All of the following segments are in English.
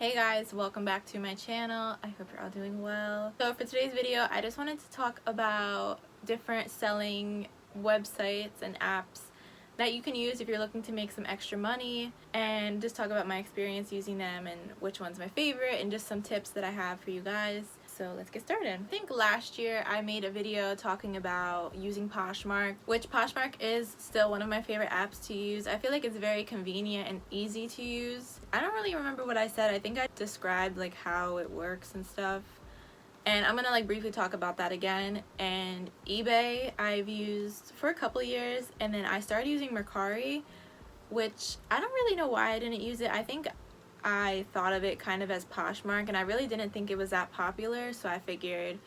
Hey guys, welcome back to my channel. I hope you're all doing well. So for today's video, I just wanted to talk about different selling websites and apps that you can use if you're looking to make some extra money, and just talk about my experience using them and which one's my favorite and just some tips that I have for you guys. So let's get started. I think last year I made a video talking about using Poshmark, which Poshmark is still one of my favorite apps to use. I feel like it's very convenient and easy to use. I don't really remember what I said. I think I described like how it works and stuff. And I'm gonna briefly talk about that again. And eBay I've used for a couple years, and then I started using Mercari, which I don't really know why I didn't use it. I think I thought of it kind of as Poshmark, and I really didn't think it was that popular, so I figured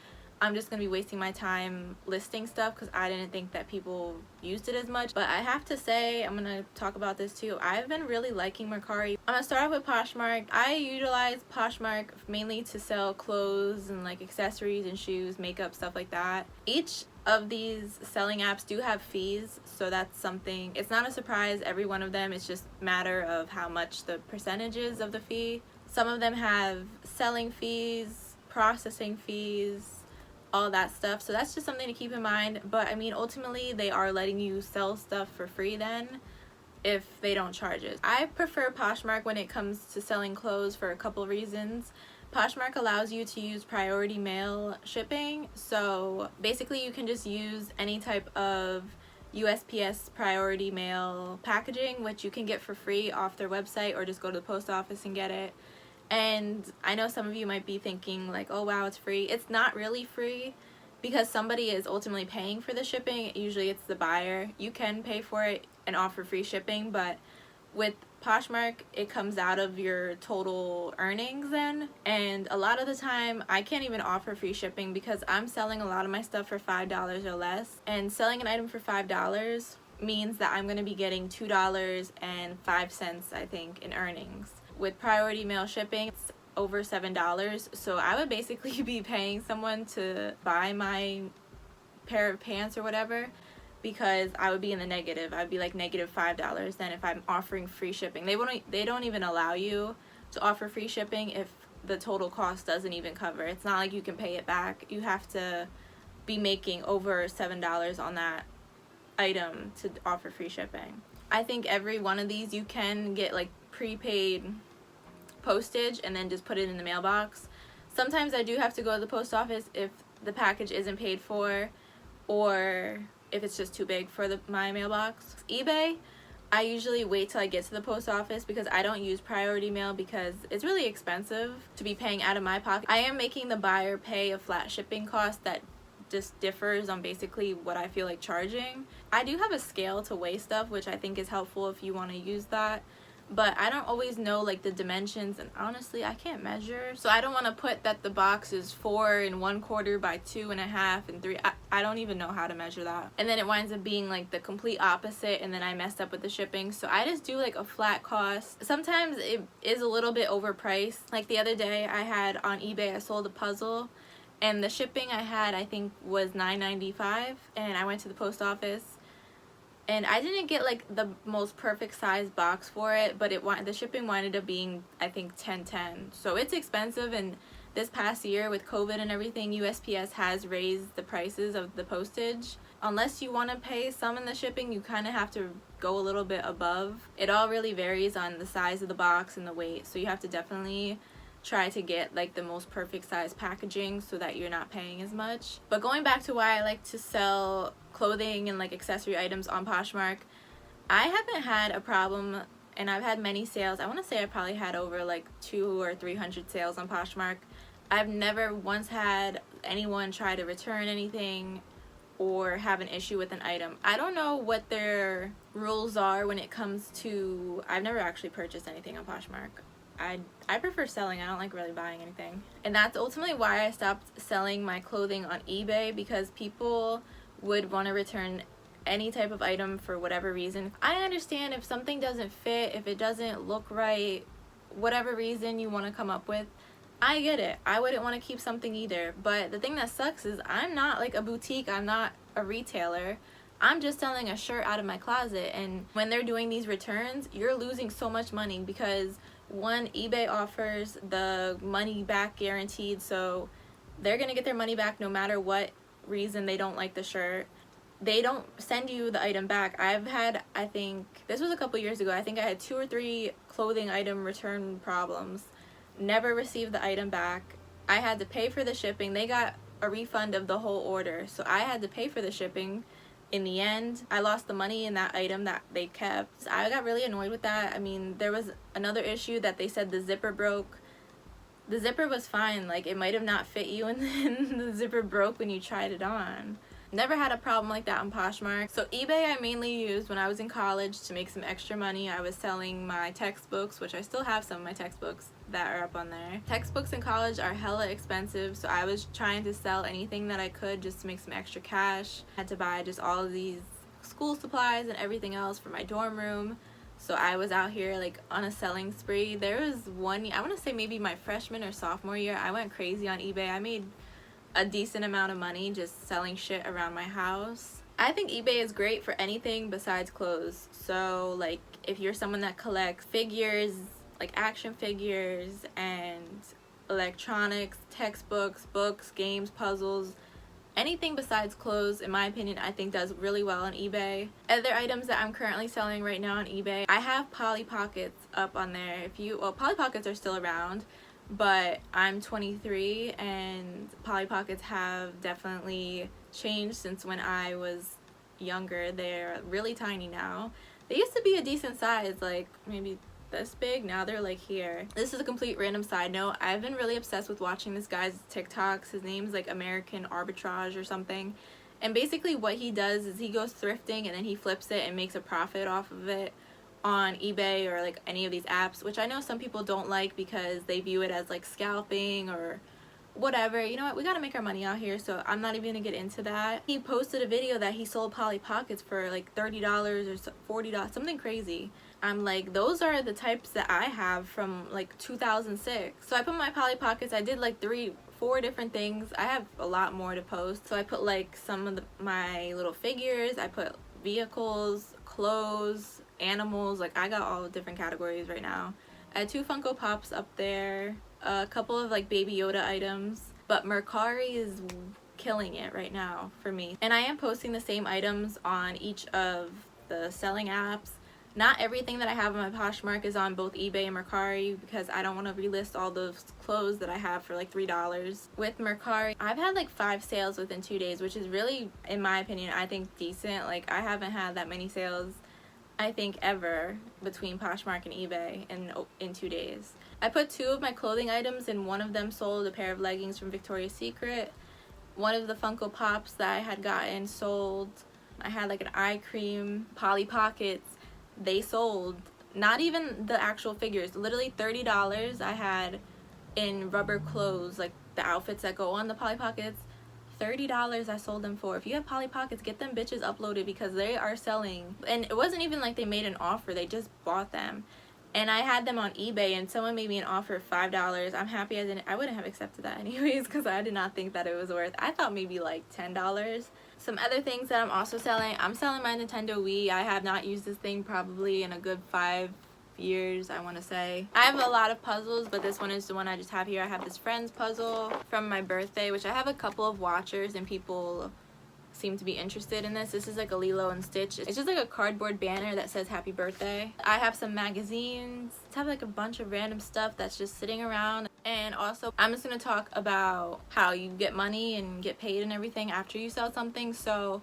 I'm just gonna be wasting my time listing stuff because I didn't think that people used it as much. But I have to say, I'm gonna talk about this too, I've been really liking Mercari. I'm gonna start off with Poshmark. I utilize Poshmark mainly to sell clothes and like accessories and shoes, makeup, stuff like that. Each of these selling apps do have fees, so that's something, it's not a surprise, every one of them. It's just a matter of how much the percentage is of the fee. Some of them have selling fees, processing fees, all that stuff, so that's just something to keep in mind. But I mean, ultimately they are letting you sell stuff for free then if they don't charge it. I prefer Poshmark when it comes to selling clothes for a couple reasons. Poshmark allows you to use priority mail shipping, so basically you can just use any type of USPS priority mail packaging, which you can get for free off their website, or just go to the post office and get it. And I know some of you might be thinking like, oh wow, it's free. It's not really free because somebody is ultimately paying for the shipping. Usually it's the buyer. You can pay for it and offer free shipping, but with Poshmark it comes out of your total earnings then, and a lot of the time I can't even offer free shipping because I'm selling a lot of my stuff for $5 or less, and selling an item for $5 means that I'm going to be getting $2.05 I think in earnings. With priority mail shipping it's over $7, so I would basically be paying someone to buy my pair of pants or whatever, because I would be in the negative. I'd be like -$5 then if I'm offering free shipping. They don't even allow you to offer free shipping if the total cost doesn't even cover. It's not like you can pay it back. You have to be making over $7 on that item to offer free shipping. I think every one of these you can get like prepaid postage and then just put it in the mailbox. Sometimes I do have to go to the post office if the package isn't paid for, or if it's just too big for my mailbox. eBay, I usually wait till I get to the post office because I don't use priority mail because it's really expensive to be paying out of my pocket. I am making the buyer pay a flat shipping cost that just differs on basically what I feel like charging. I do have a scale to weigh stuff, which I think is helpful if you want to use that, but I don't always know like the dimensions, and honestly I can't measure, so I don't want to put that the box is 4 1/4 by 2.5 and 3. I don't even know how to measure that, and then it winds up being like the complete opposite, and then I messed up with the shipping. So I just do like a flat cost. Sometimes it is a little bit overpriced. Like the other day I had on eBay, I sold a puzzle and the shipping I had I think was $9.95, and I went to the post office and I didn't get like the most perfect size box for it, but the shipping winded up being I think $10.10. So it's expensive, and this past year with COVID and everything, USPS has raised the prices of the postage. Unless you want to pay some in the shipping, you kind of have to go a little bit above. It all really varies on the size of the box and the weight, so you have to definitely try to get like the most perfect size packaging so that you're not paying as much. But going back to why I like to sell clothing and like accessory items on Poshmark, I haven't had a problem, and I've had many sales. I want to say I probably had over like 200 or 300 sales on Poshmark. I've never once had anyone try to return anything or have an issue with an item. I don't know what their rules are when it comes to, I've never actually purchased anything on Poshmark. I prefer selling. I don't like really buying anything. And that's ultimately why I stopped selling my clothing on eBay, because people would want to return any type of item for whatever reason. I understand if something doesn't fit, if it doesn't look right, whatever reason you want to come up with, I get it. I wouldn't want to keep something either. But the thing that sucks is I'm not like a boutique. I'm not a retailer. I'm just selling a shirt out of my closet, and when they're doing these returns, you're losing so much money because One, eBay offers the money back guaranteed, so they're gonna get their money back no matter what reason they don't like the shirt. They don't send you the item back. I've had, I think this was a couple years ago, I think I had 2 or 3 clothing item return problems. Never received the item back. I had to pay for the shipping. They got a refund of the whole order, so I had to pay for the shipping. In the end, I lost the money in that item that they kept. So I got really annoyed with that. I mean, there was another issue that they said the zipper broke. The zipper was fine, like it might have not fit you, and then the zipper broke when you tried it on. Never had a problem like that on Poshmark. So eBay I mainly used when I was in college to make some extra money. I was selling my textbooks, which I still have some of my textbooks that are up on there. Textbooks in college are hella expensive, so I was trying to sell anything that I could just to make some extra cash. I had to buy just all of these school supplies and everything else for my dorm room. So I was out here like on a selling spree. There was one, I want to say maybe my freshman or sophomore year, I went crazy on eBay. I made a decent amount of money just selling shit around my house. I think eBay is great for anything besides clothes. So like if you're someone that collects figures, like action figures and electronics, textbooks, books, games, puzzles, anything besides clothes, in my opinion, I think does really well on eBay. Other items that I'm currently selling right now on eBay, I have Polly Pockets up on there. Polly Pockets are still around, but I'm 23 and Polly Pockets have definitely changed since when I was younger. They're really tiny now. They used to be a decent size, like maybe this big. Now they're like here. This is a complete random side note. I've been really obsessed with watching this guy's TikToks. His name's like American Arbitrage or something, and basically what he does is he goes thrifting and then he flips it and makes a profit off of it on eBay or like any of these apps, which I know some people don't like because they view it as like scalping or whatever. You know what, we gotta make our money out here, so I'm not even gonna get into that. He posted a video that he sold Polly Pockets for like $30 or $40, something crazy. I'm like, those are the types that I have from like 2006. So I put my Polly Pockets, I did like 3-4 different things. I have a lot more to post. So I put like some of my little figures, I put vehicles, clothes, animals, like I got all different categories right now. I had 2 Funko Pops up there, a couple of like Baby Yoda items, but Mercari is killing it right now for me. And I am posting the same items on each of the selling apps. Not everything that I have on my Poshmark is on both eBay and Mercari because I don't want to relist all those clothes that I have for like $3. With Mercari, I've had like 5 sales within 2 days, which is really, in my opinion, I think decent. Like I haven't had that many sales, I think, ever between Poshmark and eBay in 2 days. I put 2 of my clothing items and one of them sold. A pair of leggings from Victoria's Secret. One of the Funko Pops that I had gotten sold. I had like an eye cream, Polly Pockets. They sold. Not even the actual figures, literally $30 I had in rubber clothes, like the outfits that go on the Polly Pockets. $30 I sold them for. If you have Polly Pockets, get them bitches uploaded because they are selling. And it wasn't even like they made an offer, they just bought them. And I had them on eBay and someone made me an offer of $5. I'm happy I wouldn't have accepted that anyways because I did not think that it was worth. I thought maybe like $10. Some other things that I'm also selling, I'm selling my Nintendo Wii. I have not used this thing probably in a good 5 years, I want to say. I have a lot of puzzles, but this one is the one I just have here. I have this Friends puzzle from my birthday, which I have a couple of watchers and people seem to be interested in this. This is like a Lilo and Stitch. It's just like a cardboard banner that says happy birthday. I have some magazines. I have like a bunch of random stuff that's just sitting around. And also I'm just going to talk about how you get money and get paid and everything after you sell something. So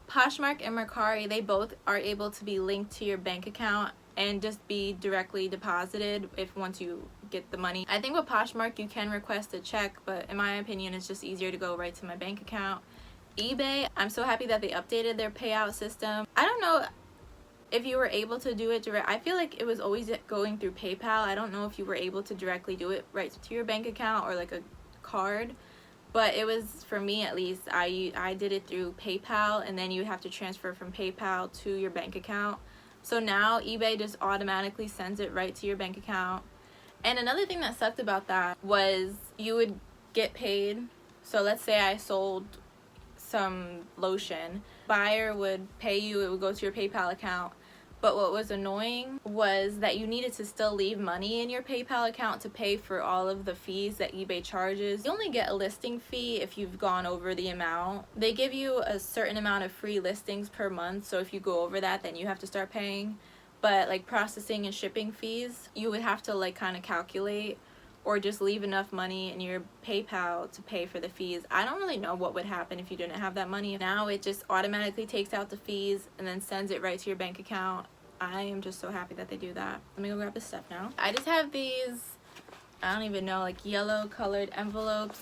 Poshmark and Mercari, they both are able to be linked to your bank account and just be directly deposited if once you get the money. I think with Poshmark you can request a check, but in my opinion it's just easier to go right to my bank account. eBay, I'm so happy that they updated their payout system. I don't know if you were able to do it direct. I feel like it was always going through PayPal. I don't know if you were able to directly do it right to your bank account or like a card, but it was, for me at least, I did it through PayPal, and then you would have to transfer from PayPal to your bank account. So now eBay just automatically sends it right to your bank account. And another thing that sucked about that was you would get paid. So let's say I sold some lotion, buyer would pay you, it would go to your PayPal account, But what was annoying was that you needed to still leave money in your PayPal account to pay for all of the fees that eBay charges. You only get a listing fee if you've gone over the amount. They give you a certain amount of free listings per month, so if you go over that, then you have to start paying. But like processing and shipping fees, you would have to like kind of calculate or just leave enough money in your PayPal to pay for the fees. I don't really know what would happen if you didn't have that money. Now it just automatically takes out the fees and then sends it right to your bank account. I am just so happy that they do that. Let me go grab this stuff now. I just have these, I don't even know, like yellow colored envelopes.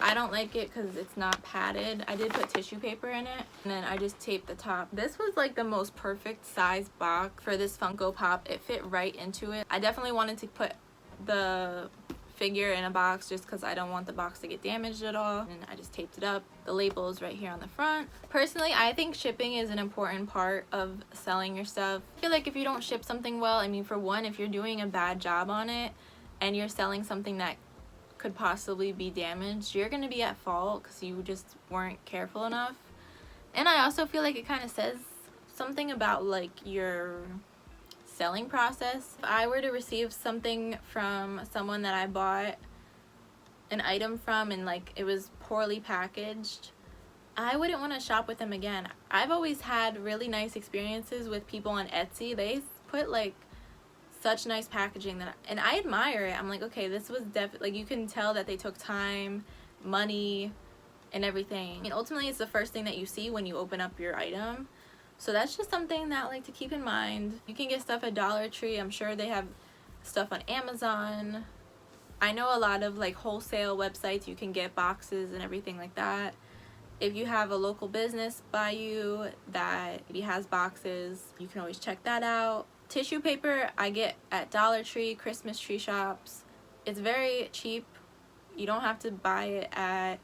I don't like it because it's not padded. I did put tissue paper in it, and then I just taped the top. This was like the most perfect size box for this Funko Pop. It fit right into it. I definitely wanted to put the figure in a box just because I don't want the box to get damaged at all, and I just taped it up. The label is right here on the front. Personally, I think shipping is an important part of selling your stuff. I feel like if you don't ship something well, I mean, for one, if you're doing a bad job on it and you're selling something that could possibly be damaged, you're gonna be at fault because you just weren't careful enough. And I also feel like it kind of says something about like your selling process. If I were to receive something from someone that I bought an item from and like it was poorly packaged, I wouldn't want to shop with them again. I've always had really nice experiences with people on Etsy. They put like such nice packaging and I admire it. I'm like, okay, this was definitely, like, you can tell that they took time, money, and everything. I mean, ultimately it's the first thing that you see when you open up your item. So that's just something that like to keep in mind. You can get stuff at Dollar Tree. I'm sure they have stuff on Amazon. I know a lot of like wholesale websites you can get boxes and everything like that. If you have a local business by you that maybe has boxes, you can always check that out. Tissue paper I get at Dollar Tree, Christmas tree shops. It's very cheap. You don't have to buy it at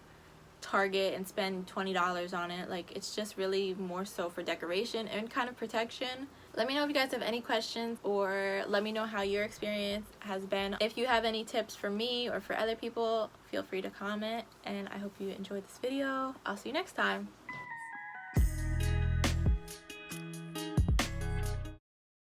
Target and spend $20 on it. Like, it's just really more so for decoration and kind of protection. Let me know if you guys have any questions, or let me know how your experience has been. If you have any tips for me or for other people, feel free to comment, and I hope you enjoyed this video. I'll see you next time.